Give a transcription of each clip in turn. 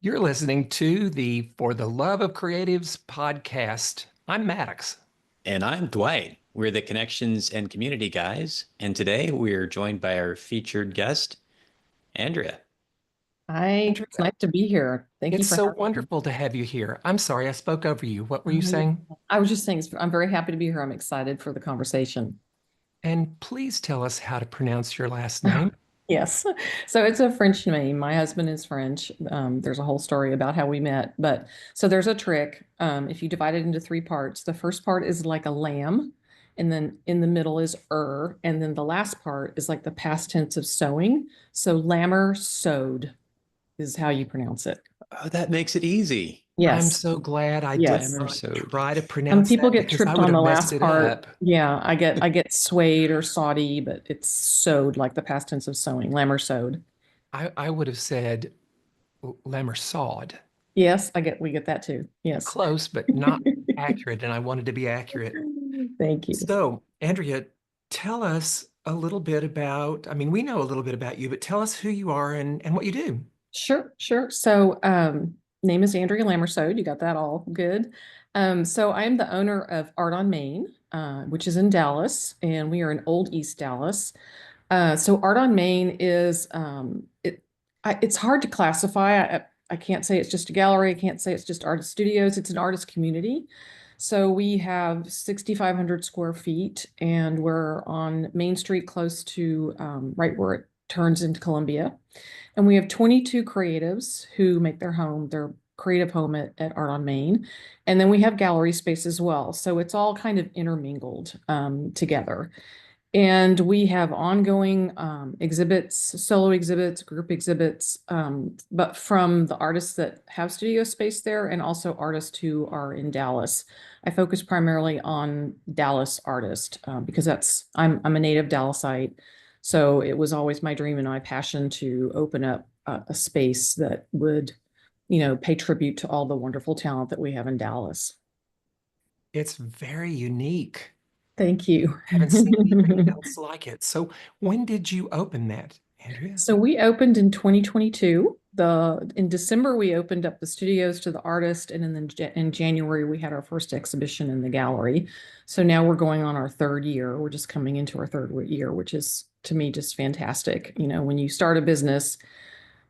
You're listening to the For the Love of Creatives podcast. I'm Maddox. And I'm Dwight. We're the Connections and Community guys. And today we're joined by our featured guest, Andrea. Hi, Andrea, it's nice to be here. Thank you it's for so having me. wonderful to have you here. I'm sorry I spoke over you. What were you Yeah. saying? I was just saying, I'm very happy to be here. I'm excited for the conversation. And please tell us how to pronounce your last name. Yes. So it's a French name. My husband is French. There's a whole story about how we met. But so there's a trick. If you divide it into three parts, the first part is like a lamb, and then in the middle is and then the last part is like the past tense of sewing. So lammer sewed is how you pronounce it. Oh, that makes it easy. I'm Yes. so glad I did Yes. not Lamarsaude. try to Some pronounce people that get because I tripped would on have the messed last it part. up. Yeah, I get swayed or sawedy, but it's sewed like the past tense of sewing, lammer sewed. I would have said Lamarsaude. Yes, we get that too. Yes. Close, but not accurate. And I wanted to be accurate. Thank you. So, Andrea, tell us a little bit about, I mean, we know a little bit about you, but tell us who you are and what you do. Sure. So, name is Andrea Lamarsaude. You got that all good. So I am the owner of Art on Main, which is in Dallas, and we are in Old East Dallas. So Art on Main is it's hard to classify. I can't say it's just a gallery. I can't say it's just artist studios. It's an artist community. So we have 6,500 square feet, and we're on Main Street, close to right where it turns into Columbia. And we have 22 creatives who make their creative home at Art on Main. And then we have gallery space as well. So it's all kind of intermingled together. And we have ongoing exhibits, solo exhibits, group exhibits, but from the artists that have studio space there and also artists who are in Dallas. I focus primarily on Dallas artists because I'm a native Dallasite. So it was always my dream and my passion to open up a space that would, pay tribute to all the wonderful talent that we have in Dallas. It's very unique. Thank you. Haven't seen anything else like it. So, when did you open that, Andrea? So we opened in 2022. In December we opened up the studios to the artist, and in January we had our first exhibition in the gallery. So now we're going on our third year. We're just coming into our third year, which is to me just fantastic. When you start a business,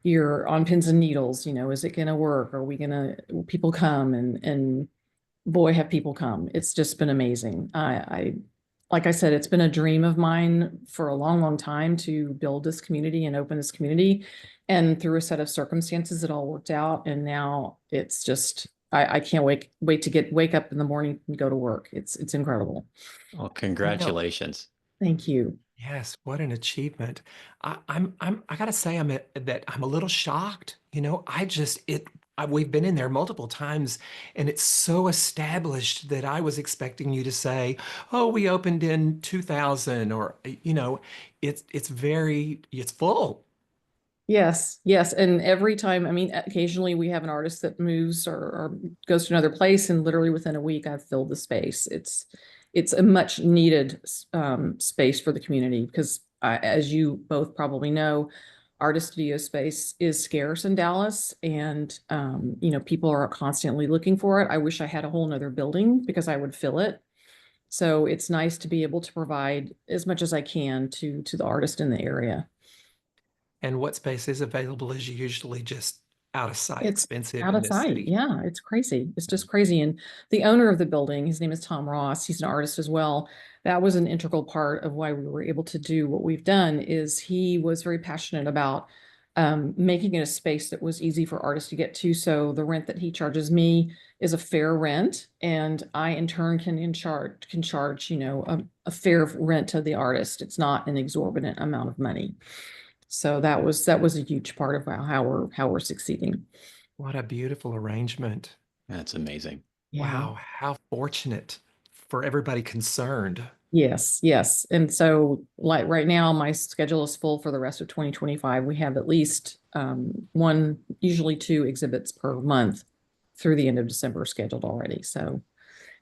you're on pins and needles. Is it going to work? Will people come? And boy, have people come. It's just been amazing. Like I said, it's been a dream of mine for a long, long time to build this community and open this community. And through a set of circumstances, it all worked out. And now it's just, I can't wait to wake up in the morning and go to work. It's incredible. Well, congratulations. Thank you. Yes, what an achievement. I gotta say that I'm a little shocked. We've been in there multiple times and it's so established that I was expecting you to say, oh, we opened in 2000 or, it's full. Yes. And every time, I mean, occasionally we have an artist that moves or goes to another place, and literally within a week, I've filled the space. It's a much needed space for the community because, as you both probably know, artist studio space is scarce in Dallas, and people are constantly looking for it. I wish I had a whole nother building because I would fill it. So it's nice to be able to provide as much as I can to the artist in the area. And what space is available is usually just out of sight It's expensive out in of this sight. city. Yeah, it's crazy. It's just crazy. And the owner of the building, his name is Tom Ross. He's an artist as well. That was an integral part of why we were able to do what we've done. Is he was very passionate about making it a space that was easy for artists to get to. So the rent that he charges me is a fair rent, and I in turn can charge a fair rent to the artist. It's not an exorbitant amount of money. So that was a huge part of how we're succeeding. What a beautiful arrangement. That's amazing. Yeah. Wow, how fortunate for everybody concerned. Yes. And so like right now, my schedule is full for the rest of 2025. We have at least one, usually two exhibits per month through the end of December scheduled already. So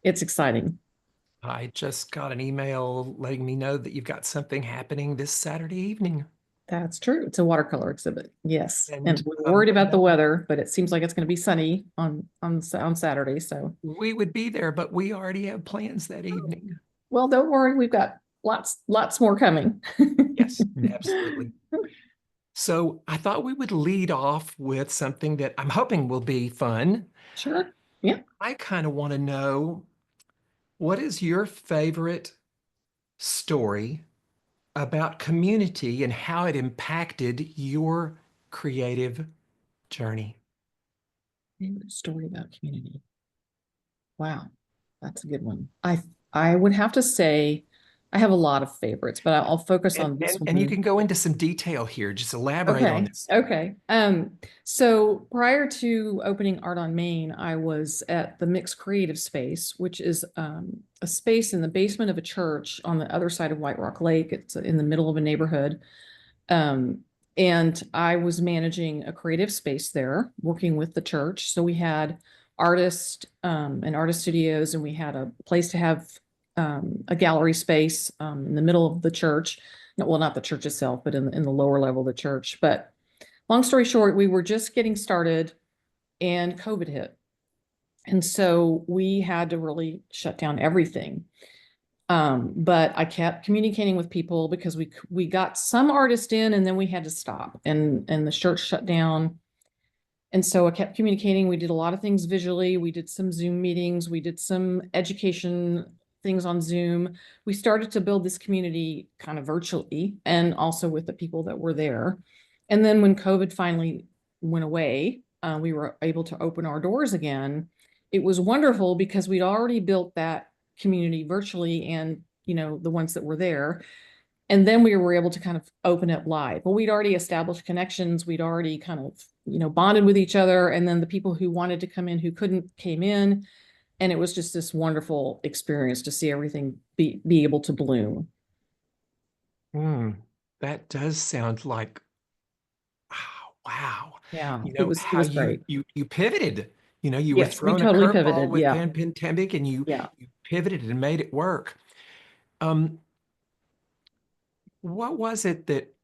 it's exciting. I just got an email letting me know that you've got something happening this Saturday evening. That's true. It's a watercolor exhibit. Yes. And And we're worried you about the know, weather, but it seems like it's going to be sunny on Saturday. So, we would be there, but we already have plans that evening. well, don't worry. We've got lots more coming. Yes, absolutely. So I thought we would lead off with something that I'm hoping will be fun. Sure. Yeah. I kind of want to know, what is your favorite story about community and how it impacted your creative journey? Favorite story about community. Wow, that's a good one. I would have to say I have a lot of favorites, but I'll focus And, on this and, and you one. can go into some detail here. Just elaborate on Okay, this. okay. So prior to opening Art on Main, I was at the Mixed Creative Space, which is a space in the basement of a church on the other side of White Rock Lake. It's in the middle of a neighborhood. Um, and I was managing a creative space there, working with the church. So we had artists and artist studios, and we had a place to have a gallery space in the middle of the church. No, well, not the church itself, but in the lower level of the church. But long story short, we were just getting started and COVID hit. And so we had to really shut down everything. But I kept communicating with people because we got some artists in and then we had to stop and the church shut down. And so I kept communicating. We did a lot of things visually. We did some Zoom meetings. We did some education things on Zoom. We started to build this community kind of virtually and also with the people that were there. And then when COVID finally went away, we were able to open our doors again. It was wonderful because we'd already built that community virtually and, the ones that were there. And then we were able to kind of open it live. Well, we'd already established connections. We'd already kind of, bonded with each other. And then the people who wanted to come in who couldn't came in. And it was just this wonderful experience to see everything be able to bloom. Hmm, that does sound like, wow. Yeah, You it know was it how was you great. you you pivoted. You were Yes, we thrown a totally curveball pivoted. with Yeah. pandemic, and you Yeah. you pivoted and made it work. Um, what was it that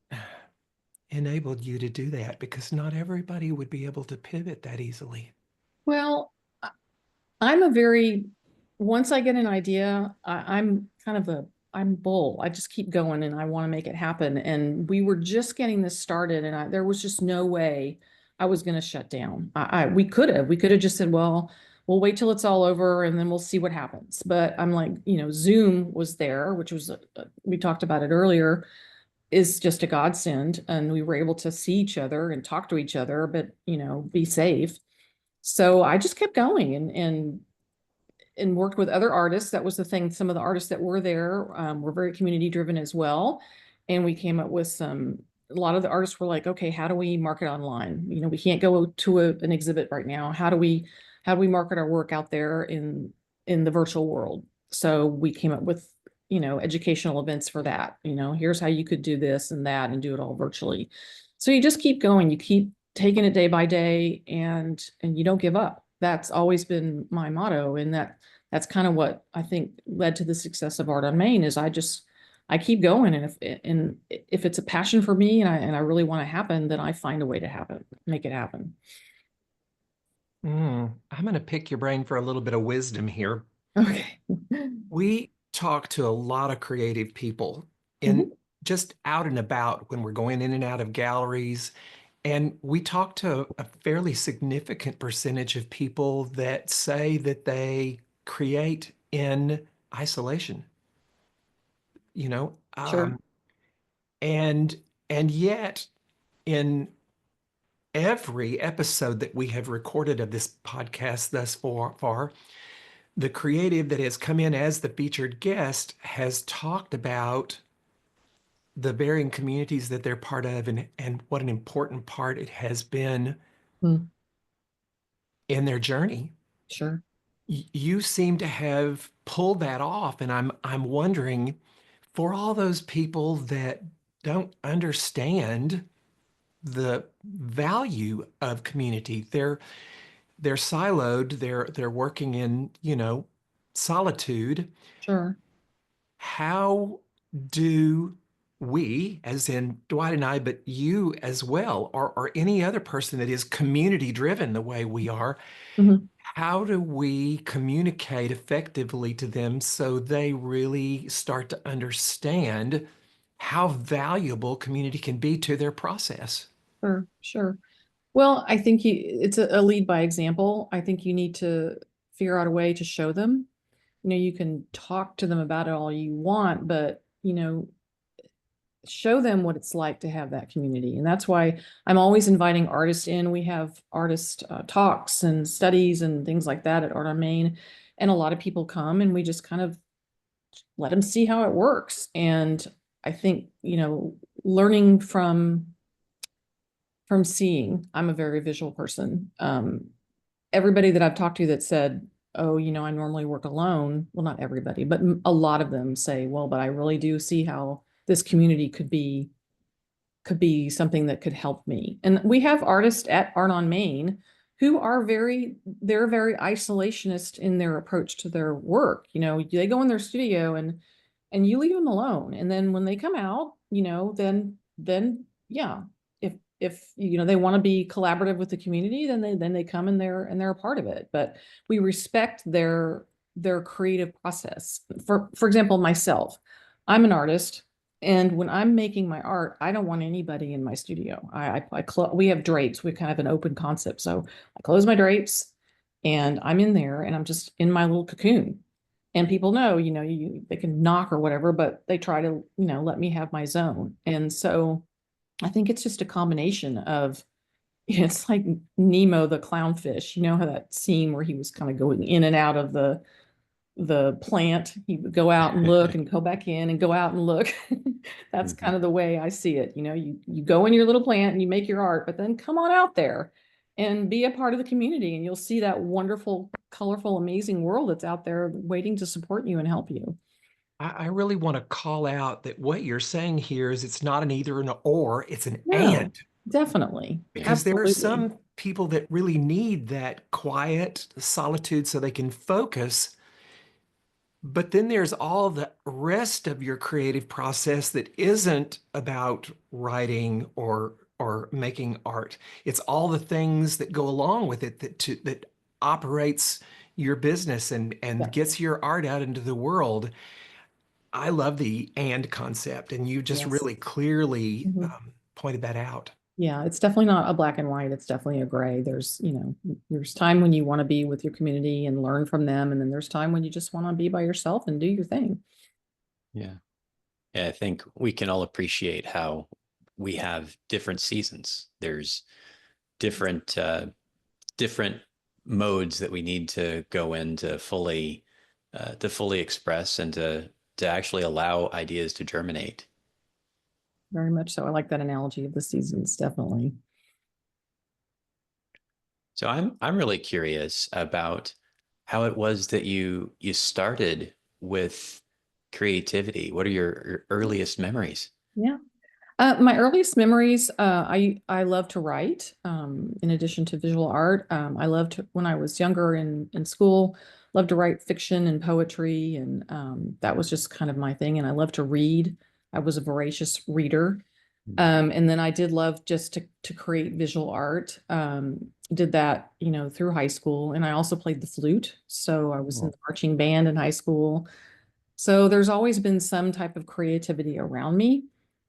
enabled you to do that? Because not everybody would be able to pivot that easily. Well, I'm a very, once I get an idea, I'm kind of I'm bull. I just keep going and I want to make it happen. And we were just getting this started and there was just no way I was going to shut down. We could have just said, well, we'll wait till it's all over and then we'll see what happens. But I'm like, Zoom was there, which was, we talked about it earlier, is just a godsend. And we were able to see each other and talk to each other, but, be safe. So I just kept going and worked with other artists. That was the thing. Some of the artists that were there were very community driven as well. And we came up with a lot of the artists were like, okay, how do we market online? We can't go to an exhibit right now. How do we market our work out there in the virtual world? So we came up with, educational events for that. Here's how you could do this and that and do it all virtually. So you just keep going. You keep taking it day by day and you don't give up. That's always been my motto. And that's kind of what I think led to the success of Art on Main is I keep going. And if it's a passion for me and I really want to happen, then I find a way to make it happen. I'm going to pick your brain for a little bit of wisdom here. Okay. We talk to a lot of creative people in Mhm. just out and about when we're going in and out of galleries. And we talk to a fairly significant percentage of people that say that they create in isolation, you know, Sure. and yet in every episode that we have recorded of this podcast thus far, the creative that has come in as the featured guest has talked about the varying communities that they're part of and what an important part it has been Mm, in their journey. sure. You seem to have pulled that off, and I'm wondering, for all those people that don't understand the value of community, they're siloed, they're working in, solitude. Sure. How do we, as in Dwight and I, but you as well, or any other person that is community driven the way we are, Mhm. how do we communicate effectively to them so they really start to understand how valuable community can be to their process? Sure, sure. Well, I think it's a lead by example. I think you need to figure out a way to show them. You can talk to them about it all you want, but, show them what it's like to have that community. And that's why I'm always inviting artists in. We have artist talks and studies and things like that at Art on Main. And a lot of people come and we just kind of let them see how it works. And I think, learning from seeing, I'm a very visual person. Everybody that I've talked to that said, oh, I normally work alone. Well, not everybody, but a lot of them say, well, but I really do see how this community could be something that could help me. And we have artists at Art on Main who are they're very isolationist in their approach to their work. They go in their studio and you leave them alone. And then when they come out, then yeah, if they want to be collaborative with the community, then they come and they're a part of it. But we respect their creative process. For example, myself, I'm an artist. And when I'm making my art, I don't want anybody in my studio. We have drapes. We kind of have an open concept. So I close my drapes and I'm in there and I'm just in my little cocoon. And people know, they can knock or whatever, but they try to, let me have my zone. And so I think it's just a combination of, it's like Nemo the clownfish. You know how that scene where he was kind of going in and out of the plant. He would go out and look and go back in and go out and look. That's Mhm. kind of the way I see it. You go in your little plant and you make your art, but then come on out there and be a part of the community and you'll see that wonderful, colorful, amazing world that's out there waiting to support you and help you. I really want to call out that what you're saying here is it's not an either an or, it's an and. No, definitely. Because there are Absolutely. some people that really need that quiet solitude so they can focus. But then there's all the rest of your creative process that isn't about writing or making art. It's all the things that go along with it that operates your business and Yeah. gets your art out into the world. I love the and concept, and you just Yes. really clearly Mhm. pointed that out. Yeah, it's definitely not a black and white. It's definitely a gray. There's time when you want to be with your community and learn from them, and then there's time when you just want to be by yourself and do your thing. Yeah. Yeah, I think we can all appreciate how we have different seasons. There's different modes that we need to go in to fully express and to actually allow ideas to germinate. Very much so. I like that analogy of the seasons, definitely. So I'm really curious about how it was that you started with creativity. What are your earliest memories? Yeah. My earliest memories, I love to write. In addition to visual art, I loved when I was younger in school, loved to write fiction and poetry, and that was just kind of my thing. And I love to read. I was a voracious reader. And then I did love just to create visual art. Did that, through high school, and I also played the flute. So I was in Oh, the marching band in high school. So there's always been some type of creativity around me.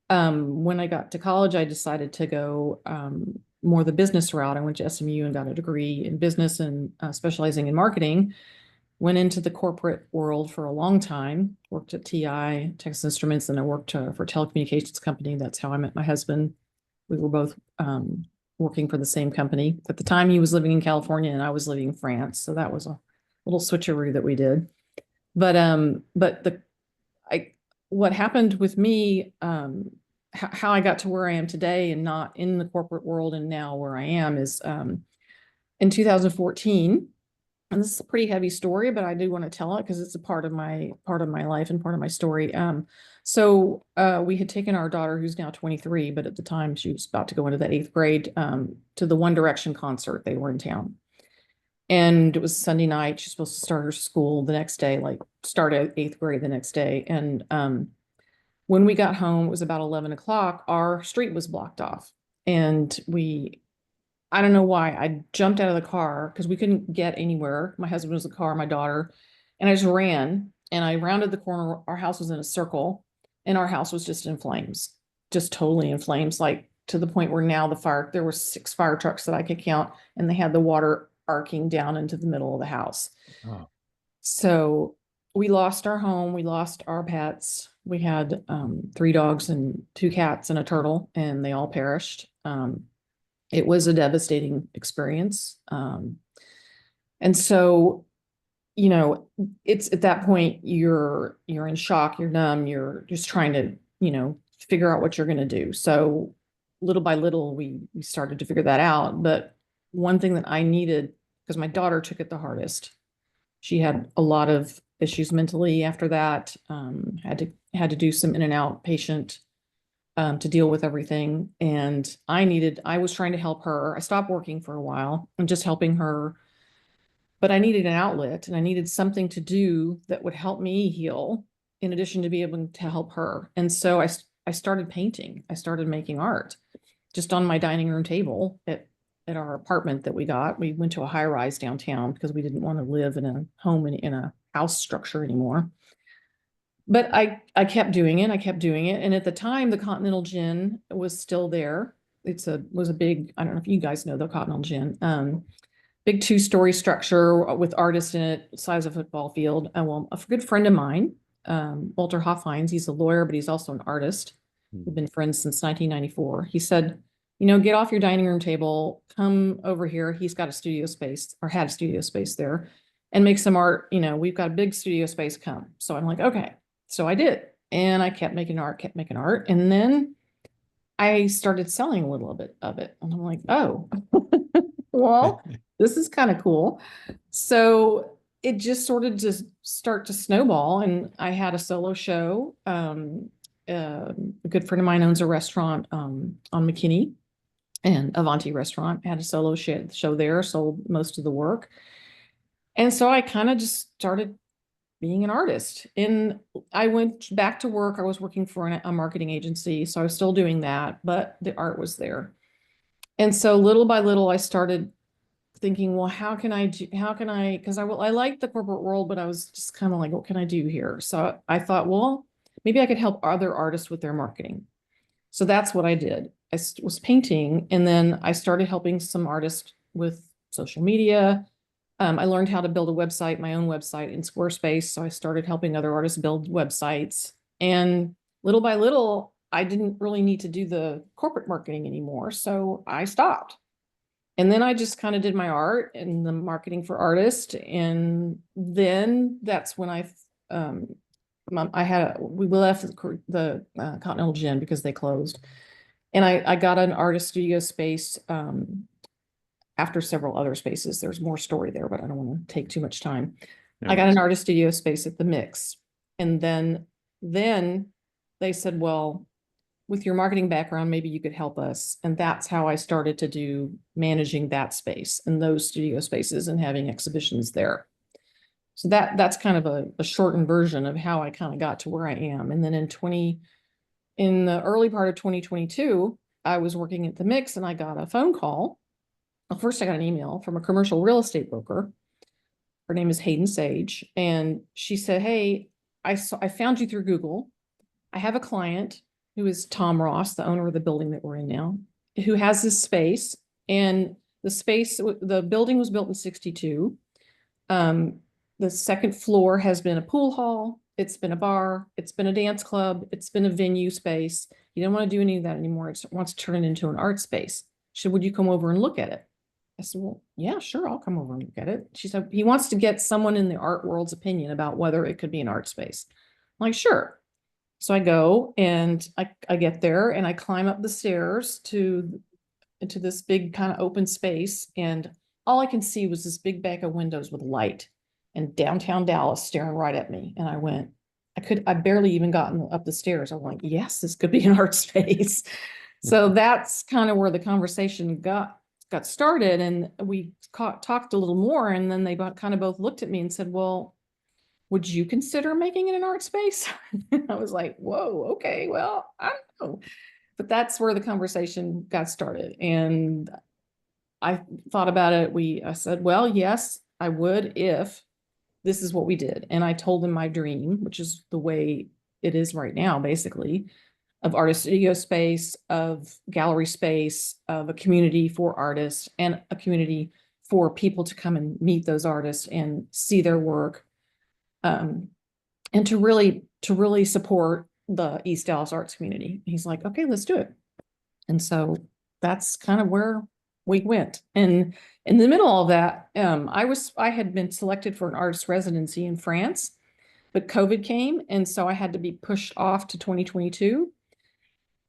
When I got to college, I decided to go more the business route. I went to SMU and got a degree in business and specializing in marketing. Went into the corporate world for a long time, worked at TI, Texas Instruments, and I worked for a telecommunications company. That's how I met my husband. We were both working for the same company. At the time, he was living in California and I was living in France. So that was a little switcheroo that we did. But I what happened with me, how I got to where I am today and not in the corporate world and now where I am is in 2014. And this is a pretty heavy story, but I do want to tell it because it's a part of my life and part of my story. So we had taken our daughter, who's now 23, but at the time she was about to go into the eighth grade, to the One Direction concert. They were in town. And it was Sunday night. She's supposed to start her school the next day, like start at eighth grade the next day. And when we got home, it was about 11 o'clock, our street was blocked off. And I don't know why, I jumped out of the car because we couldn't get anywhere. My husband was in the car, my daughter, and I just ran and I rounded the corner. Our house was in a circle and our house was just in flames, just totally in flames, like to the point where now there were 6 fire trucks that I could count, and they had the water arcing down into the middle of the house. Oh. So we lost our home, we lost our pets. We had 3 dogs and 2 cats and a turtle, and they all perished. It was a devastating experience. And so, it's at that point you're in shock, you're numb, you're just trying to, figure out what you're going to do. So little by little, we started to figure that out. But one thing that I needed, because my daughter took it the hardest, she had a lot of issues mentally after that, had to do some in and out patient to deal with everything. And I was trying to help her. I stopped working for a while and just helping her, but I needed an outlet and I needed something to do that would help me heal in addition to be able to help her. And so I started painting. I started making art just on my dining room table at our apartment that we got. We went to a high rise downtown because we didn't want to live in a home in a house structure anymore. But I kept doing it. I kept doing it. And at the time, the Continental Gin was still there. Was a big, I don't know if you guys know the Continental Gin, big 2-story structure with artists in it, size of a football field. Well, a good friend of mine, Walter Hoffhines, he's a lawyer, but he's also an artist. We've been friends since 1994. He said, get off your dining room table, come over here. He's got a studio space, or had a studio space there, and make some art. We've got a big studio space, come. So I'm like, okay. So I did. And I kept making art. And then I started selling a little bit of it. And I'm like, oh, well, this is kind of cool. So it just sort of just start to snowball. And I had a solo show. A good friend of mine owns a restaurant on McKinney, and Avanti restaurant. I had a solo show there, sold most of the work. And so I kind of just started being an artist. And I went back to work. I was working for a marketing agency, so I was still doing that, but the art was there. And so little by little, I started thinking, well, because I liked the corporate world, but I was just kind of like, what can I do here? So I thought, well, maybe I could help other artists with their marketing. So that's what I did. I was painting, and then I started helping some artists with social media. I learned how to build a website, my own website in Squarespace. So I started helping other artists build websites. And little by little, I didn't really need to do the corporate marketing anymore. So I stopped. And then I just kind of did my art and the marketing for artists. And then that's when we left the Continental Gin because they closed. And I got an artist studio space after several other spaces. There's more story there, but I don't want to take too much time. I got an artist studio space at the Mix. And then they said, well, with your marketing background, maybe you could help us. And that's how I started to do managing that space and those studio spaces and having exhibitions there. So that's kind of a shortened version of how I kind of got to where I am. And then in the early part of 2022, I was working at the Mix and I got a phone call. Well, first I got an email from a commercial real estate broker. Her name is Hayden Sage. And she said, hey, I found you through Google. I have a client who is Tom Ross, the owner of the building that we're in now, who has this space. And the building was built in 1962. The second floor has been a pool hall. It's been a bar. It's been a dance club. It's been a venue space. He didn't want to do any of that anymore. It wants to turn it into an art space. She said, would you come over and look at it? I said, well, yeah, sure. I'll come over and look at it. She said, he wants to get someone in the art world's opinion about whether it could be an art space. I'm like, sure. So I go and I get there and I climb up the stairs into this big kind of open space. And all I can see was this big bank of windows with light and downtown Dallas staring right at me. And I barely even gotten up the stairs. I'm like, yes, this could be an art space. So that's kind of where the conversation got started. And we talked a little more. And then they kind of both looked at me and said, well, would you consider making it an art space? I was like, whoa, okay, well, I don't know. But that's where the conversation got started. And I thought about it. I said, well, yes, I would if this is what we did. And I told him my dream, which is the way it is right now, basically, of artist studio space, of gallery space, of a community for artists, and a community for people to come and meet those artists and see their work, and to really support the East Dallas arts community. He's like, okay, let's do it. And so that's kind of where we went. And in the middle of that, I had been selected for an artist residency in France, but COVID came, and so I had to be pushed off to 2022.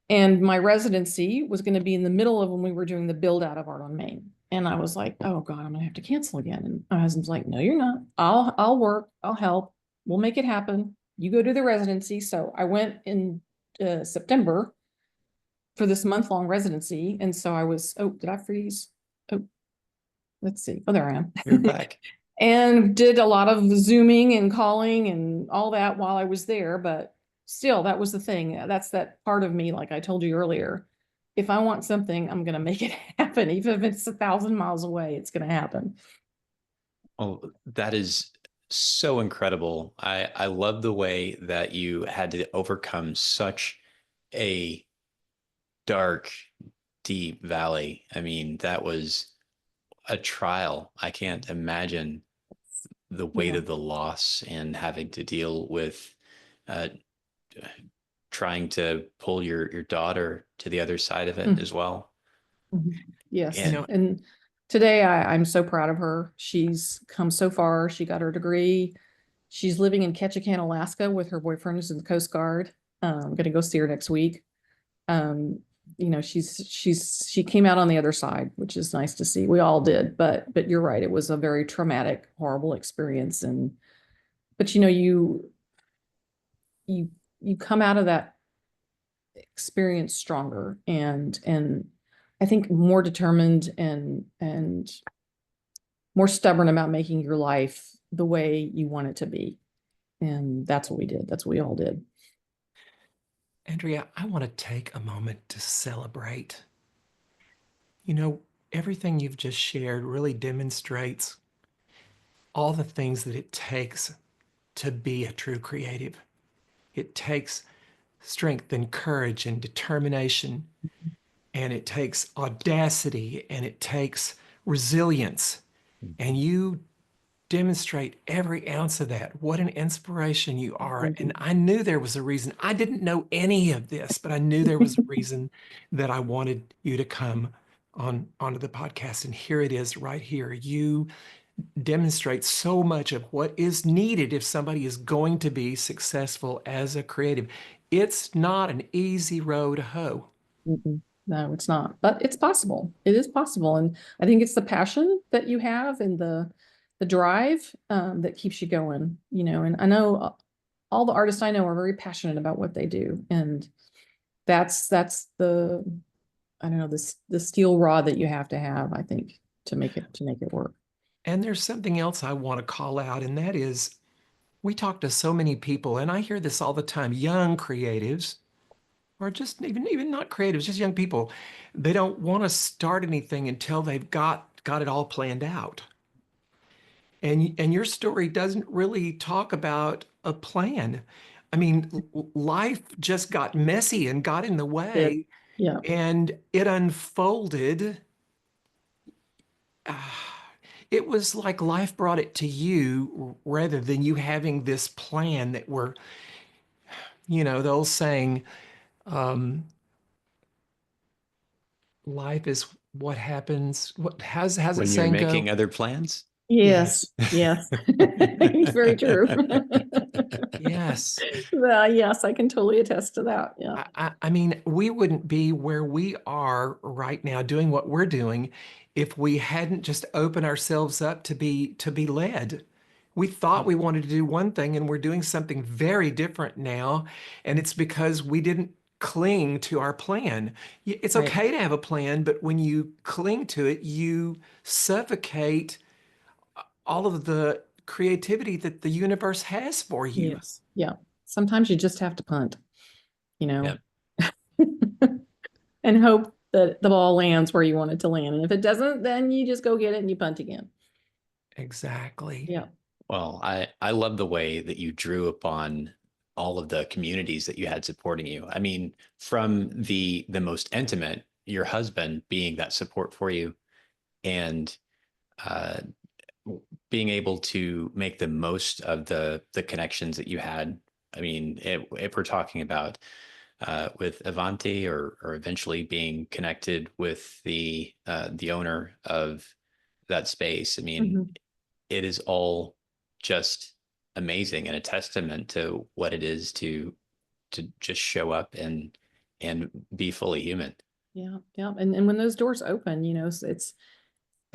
And my residency was going to be in the middle of when we were doing the build out of Art on Main. And I was like, oh God, I'm gonna have to cancel again. And my husband's like, no, you're not. I'll work, I'll help. We'll make it happen. You go to the residency. So I went in September for this month-long residency. And so did I freeze? Oh, let's see. Oh, there I am. You're back. And did a lot of Zooming and calling and all that while I was there. But still, that was the thing. That's that part of me, like I told you earlier. If I want something, I'm going to make it happen. Even if it's 1,000 miles away, it's going to happen. Oh, that is so incredible. I love the way that you had to overcome such a dark, deep valley. I mean, that was a trial. I can't imagine the weight Yeah. of the loss and having to deal with uh, trying to pull your daughter to the other side of it as well. Yes. And And today I'm so proud of her. She's come so far. She got her degree. She's living in Ketchikan, Alaska with her boyfriend who's in the Coast Guard. I'm going to go see her next week. She came out on the other side, which is nice to see. We all did, but you're right. It was a very traumatic, horrible experience. But you come out of that experience stronger and I think more determined and more stubborn about making your life the way you want it to be. And that's what we did. That's what we all did. Andrea, I want to take a moment to celebrate. Everything you've just shared really demonstrates all the things that it takes to be a true creative. It takes strength and courage and determination, and it takes audacity, and it takes resilience. And you demonstrate every ounce of that. What an inspiration you are. And I knew there was a reason. I didn't know any of this, but I knew there was a reason that I wanted you to come onto the podcast. And here it is right here. You demonstrate so much of what is needed if somebody is going to be successful as a creative. It's not an easy road to hoe. No, it's not, but it's possible. It is possible. And I think it's the passion that you have and the drive that keeps you going, and I know all the artists I know are very passionate about what they do. And that's the, I don't know, the steel rod that you have to have, I think, to make it work. And there's something else I want to call out, and that is we talk to so many people, and I hear this all the time, young creatives, or just even not creatives, just young people. They don't want to start anything until they've got it all planned out. And your story doesn't really talk about a plan. I mean, life just got messy and got in the way, Yeah. and it unfolded. It was like life brought it to you rather than you having this plan that were, the old saying, life is what happens. How's it when you're saying go? making other plans? Yes. Yes. It's very true. Yes. Yes, I can totally attest to that. Yeah. I mean, we wouldn't be where we are right now doing what we're doing if we hadn't just opened ourselves up to be led. We thought we wanted to do one thing and we're doing something very different now. And it's because we didn't cling to our plan. It's Right. okay to have a plan, but when you cling to it, you suffocate all of the creativity that the universe has for you. Yes. Yeah. Sometimes you just have to punt, you Yeah. know, and hope that the ball lands where you want it to land. And if it doesn't, then you just go get it and you punt again. Exactly. Yeah. Well, I love the way that you drew upon all of the communities that you had supporting you. I mean, from the most intimate, your husband being that support for you, and uh, being able to make the most of the connections that you had. I mean, if we're talking about with Avanti, or eventually being connected with the owner of that space, I mean, Mhm. it is all just amazing and a testament to what it is to just show up and be fully human. Yeah. Yeah. And when those doors open, it's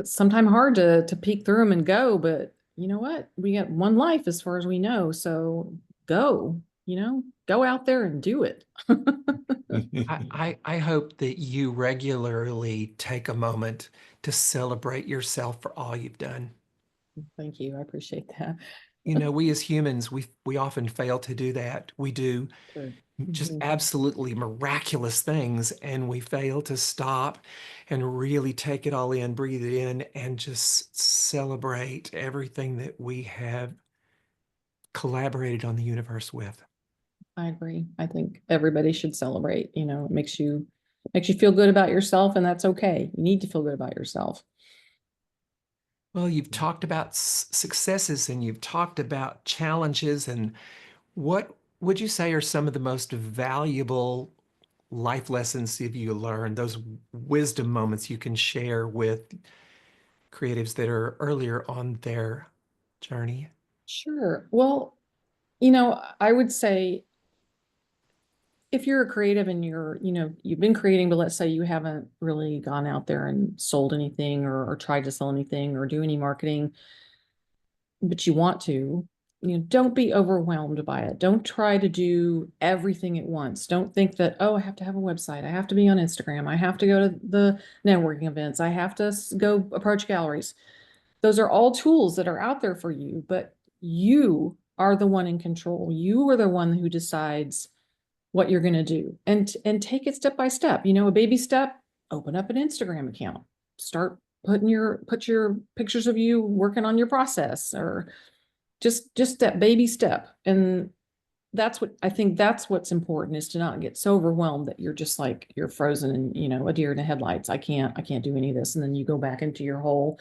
sometimes hard to peek through them and go, but you know what? We got one life as far as we know. So go, go out there and do it. I hope that you regularly take a moment to celebrate yourself for all you've done. Thank you. I appreciate that. We as humans, we often fail to do that. We do True. just Mhm. absolutely miraculous things, and we fail to stop and really take it all in, breathe it in, and just celebrate everything that we have collaborated on the universe with. I agree. I think everybody should celebrate. It makes you feel good about yourself, and that's okay. You need to feel good about yourself. Well, you've talked about successes and you've talked about challenges, and what would you say are some of the most valuable life lessons have you learned, those wisdom moments you can share with creatives that are earlier on their journey? Sure. Well, I would say if you're a creative and you've been creating, but let's say you haven't really gone out there and sold anything or tried to sell anything or do any marketing, but you want to, don't be overwhelmed by it. Don't try to do everything at once. Don't think that, oh, I have to have a website. I have to be on Instagram. I have to go to the networking events. I have to go approach galleries. Those are all tools that are out there for you, but you are the one in control. You are the one who decides what you're going to do, and take it step by step. A baby step: open up an Instagram account, start put your pictures of you working on your process, or just that baby step. And that's what's important, is to not get so overwhelmed that you're just like you're frozen and a deer in the headlights. I can't do any of this. And then you go back into your hole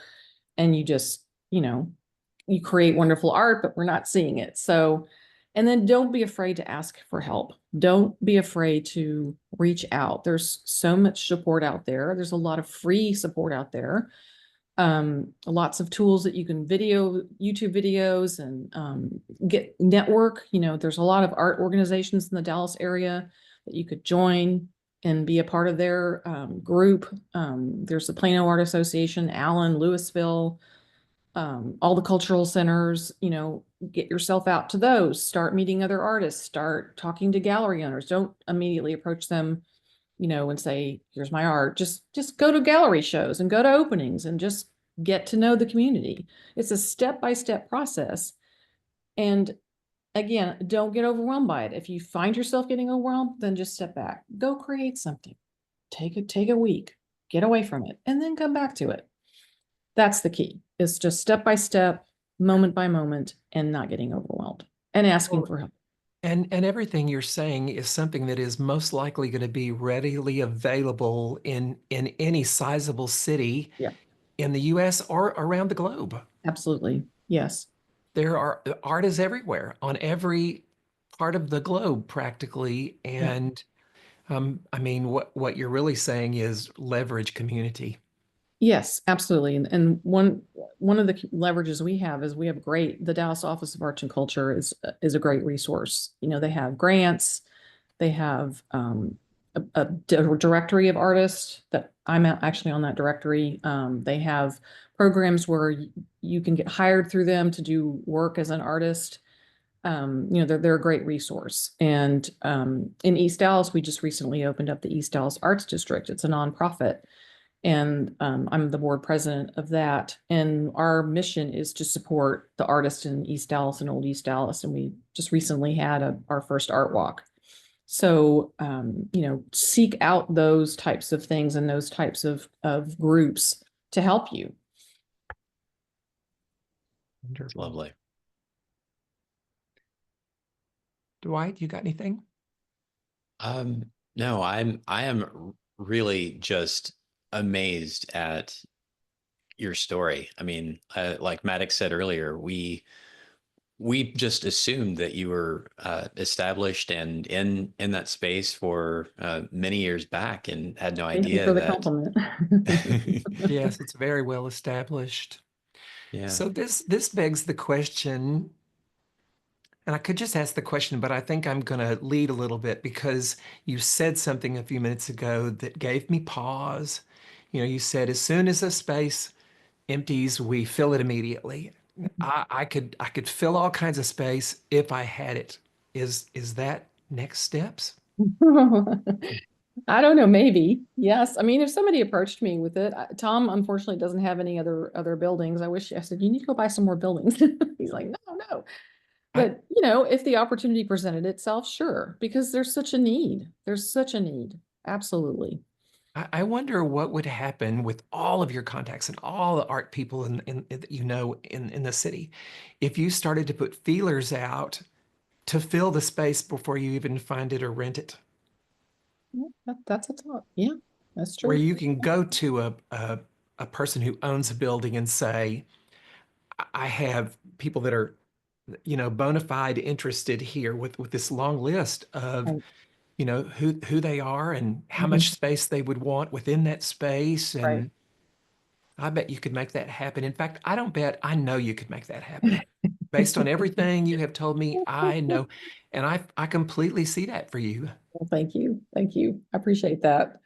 and you just, you create wonderful art, but we're not seeing it. So, and then don't be afraid to ask for help. Don't be afraid to reach out. There's so much support out there. There's a lot of free support out there. Lots of tools that you can YouTube videos, and get network. There's a lot of art organizations in the Dallas area that you could join and be a part of their group. There's the Plano Art Association, Allen, Louisville, all the cultural centers. Get yourself out to those, start meeting other artists, start talking to gallery owners. Don't immediately approach them, and say, here's my art. Just go to gallery shows and go to openings and just get to know the community. It's a step-by-step process. And again, don't get overwhelmed by it. If you find yourself getting overwhelmed, then just step back, go create something, take a week, get away from it, and then come back to it. That's the key. It's just step by step, moment by moment, and not getting overwhelmed and asking Well, for help. and everything you're saying is something that is most likely going to be readily available in any sizable city Yeah, in the US or around the globe. absolutely. Yes. There are art is everywhere on every part of the globe practically. Yeah. And I mean, what you're really saying is leverage community. Yes, absolutely. And one of the leverages we have is the Dallas Office of Arts and Culture is a great resource. They have grants, they have a directory of artists that I'm actually on that directory. They have programs where you can get hired through them to do work as an artist. They're a great resource. And in East Dallas, we just recently opened up the East Dallas Arts District. It's a nonprofit. and I'm the board president of that. And our mission is to support the artists in East Dallas and Old East Dallas. And we just recently had our first art walk. So, seek out those types of things and those types of groups to help you. It's Wonderful. lovely. Dwight, you got anything? No, I am really just amazed at your story. I mean, like Maddox said earlier, we just assumed that you were established and in that space for many years back, and had no Thank you idea for the that. compliment. Yes, it's very well established. Yeah. So this begs the question, and I could just ask the question, but I think I'm going to lead a little bit because you said something a few minutes ago that gave me pause. You said as soon as a space empties, we fill it immediately. I could fill all kinds of space if I had it. Is that next steps? I don't know, maybe. Yes. I mean, if somebody approached me with it, Tom unfortunately doesn't have any other buildings. I said, you need to go buy some more buildings. He's like, no, no. I, But, if the opportunity presented itself, sure, because there's such a need. There's such a need. Absolutely. I wonder what would happen with all of your contacts and all the art people that in the city if you started to put feelers out to fill the space before you even find it or rent it, Yeah, that's a thought. Yeah, that's where true. you can go to a person who owns a building and say, I have people that are, bona fide interested here with this long list of, Right. who they are and how much Mhm. space they would want within that space. Right. And I bet you could make that happen. In fact, I don't bet, I know you could make that happen. Based on everything you have told me, I know. And I completely see that for you. Well, thank you. Thank you. I appreciate that.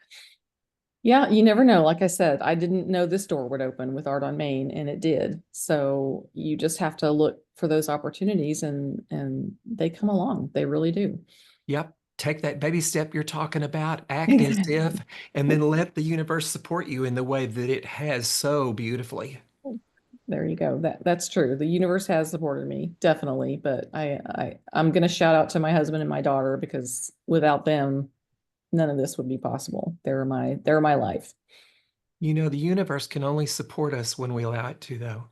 Yeah, you never know. Like I said, I didn't know this door would open with Art on Main, and it did. So you just have to look for those opportunities, and they come along. They really do. Yep. Take that baby step you're talking about, act as Exactly. if, and then let the universe support you in the way that it has so beautifully. There you go. That's true. The universe has supported me, definitely. But I'm gonna shout out to my husband and my daughter because without them, none of this would be possible. They're my life. The universe can only support us when we allow it to, though.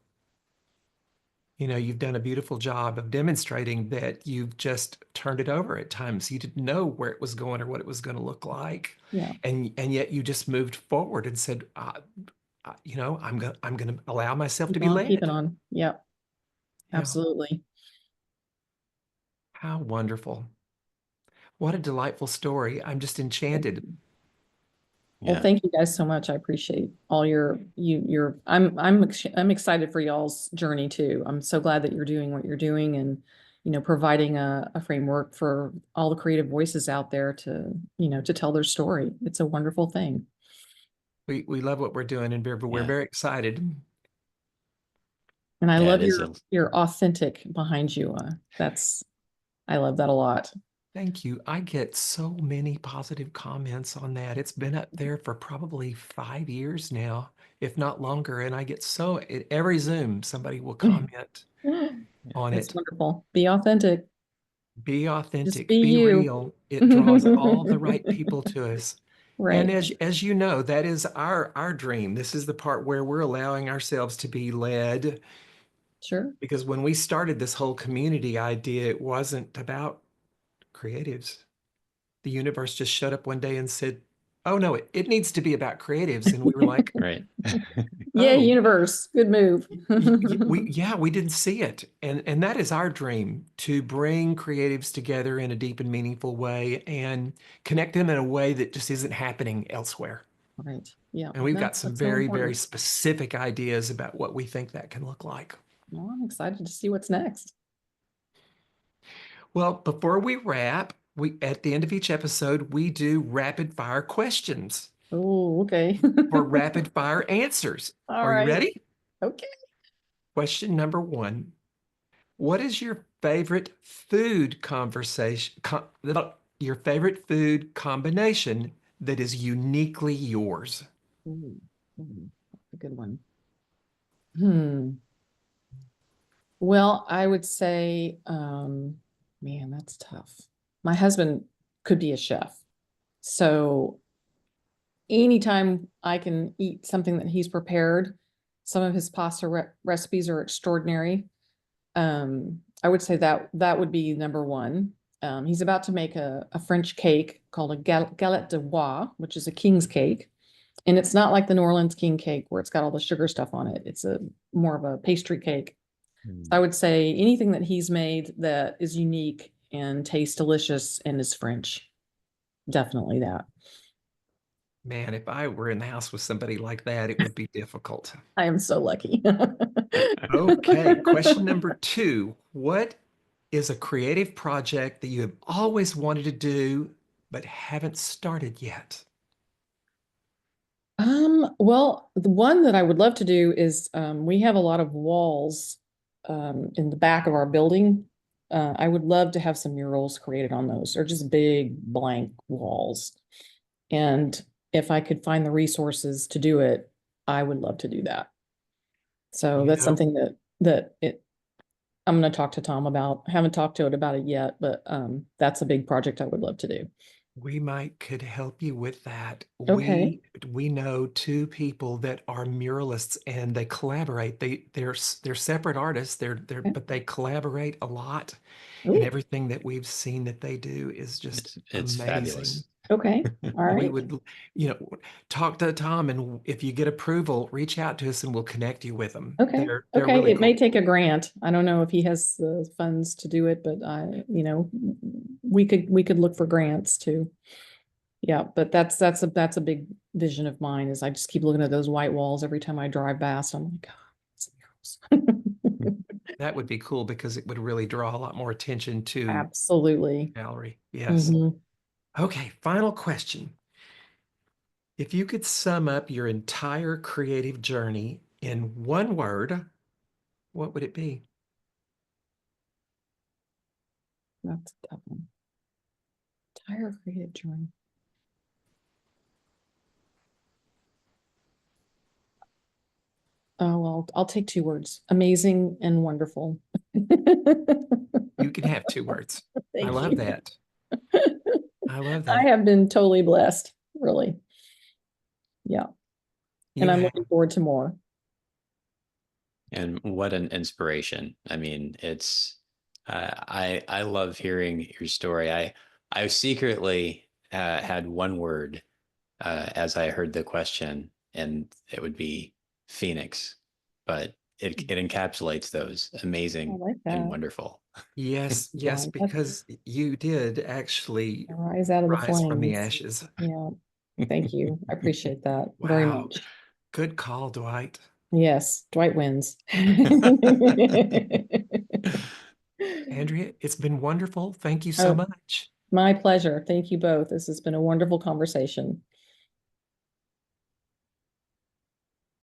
You've done a beautiful job of demonstrating that you've just turned it over at times. You didn't know where it was going or what it was going to look like. Yeah. And yet you just moved forward and said, I'm going to allow myself to Keep be on keeping led. on. Yep. Yeah. Absolutely. How wonderful. What a delightful story. I'm just enchanted. Well, Yeah. thank you guys so much. I appreciate all I'm excited for y'all's journey too. I'm so glad that you're doing what you're doing and providing a framework for all the creative voices out there to tell their story. It's a wonderful thing. We love what we're doing, and we're Yeah. very excited. And I Yeah. It love is your a. your authentic behind you. I love that a lot. Thank you. I get so many positive comments on that. It's been up there for probably 5 years now, if not longer. And I get so at every Zoom, somebody will comment on That's it. wonderful. Be authentic. Be Just be authentic, be you. real. It draws all the right people to us. And Right. as you know, that is our dream. This is the part where we're allowing ourselves to be led. Sure. Because when we started this whole community idea, it wasn't about creatives. The universe just showed up one day and said, "Oh no, it needs to be about creatives." And we were like, Right. Yeah, "Oh, universe. Good move. we didn't see it." And that is our dream, to bring creatives together in a deep and meaningful way and connect them in a way that just isn't happening elsewhere. Right. Yeah. And we've No, got some that's so very, very important. specific ideas about what we think that can look like. Well, I'm excited to see what's next. Well, before we wrap, we at the end of each episode, we do rapid fire questions Oh, okay. for rapid fire answers. All Are you right. ready? Okay. Question number one. What is your favorite food your favorite food combination that is uniquely yours? Ooh. A good one. Well, I would say, man, that's tough. My husband could be a chef. So anytime I can eat something that he's prepared, some of his pasta recipes are extraordinary. I would say that that would be number one. He's about to make a French cake called a galette de roi, which is a king's cake. And it's not like the New Orleans king cake where it's got all the sugar stuff on it. It's a more of a pastry cake. So I would say anything that he's made that is unique and tastes delicious and is French. Definitely that. Man, if I were in the house with somebody like that, it would be difficult. I am so lucky. Okay, question number two. What is a creative project that you have always wanted to do but haven't started yet? Well, the one that I would love to do is we have a lot of walls in the back of our building. I would love to have some murals created on those, or just big blank walls. And if I could find the resources to do it, I would love to do that. So You that's know, something that I'm going to talk to Tom about. I haven't talked to it about it yet, but that's a big project I would love to do. we might could help you with that. Okay. We know two people that are muralists and they collaborate. They're separate artists. They're Okay. but they collaborate a lot, and Ooh, everything that we've seen that they do is just It's amazing. fabulous. okay. All We right. would, talk to Tom, and if you get approval, reach out to us and we'll connect you with them. Okay. They're Okay. really It may cool. take a grant. I don't know if he has the funds to do it, but we could look for grants too. Yeah, but that's a big vision of mine is I just keep looking at those white walls every time I drive past. I'm like, God, it's murals. That would be cool because it would really draw a lot more attention to Absolutely. gallery. Yes. Mhm. Okay, final question. If you could sum up your entire creative journey in one word, what would it be? That's a tough one. Entire creative journey. Oh, well, I'll take two words. Amazing and wonderful. You can have two words. I Thank love you. that. I love I that. have been totally blessed, really. Yeah. And You I'm have. looking forward to more. And what an inspiration. I mean, it's I love hearing your story. I secretly had one word as I heard the question, and it would be Phoenix, but it encapsulates those I amazing like and that. wonderful. Yes, yes, Well, because you did actually rise out of the rise from the flames. ashes. Yeah. Thank you. I appreciate that very Wow. much. Good call, Dwight. Yes, Dwight wins. Andrea, it's been wonderful. Thank you so Oh, much. my pleasure. Thank you both. This has been a wonderful conversation.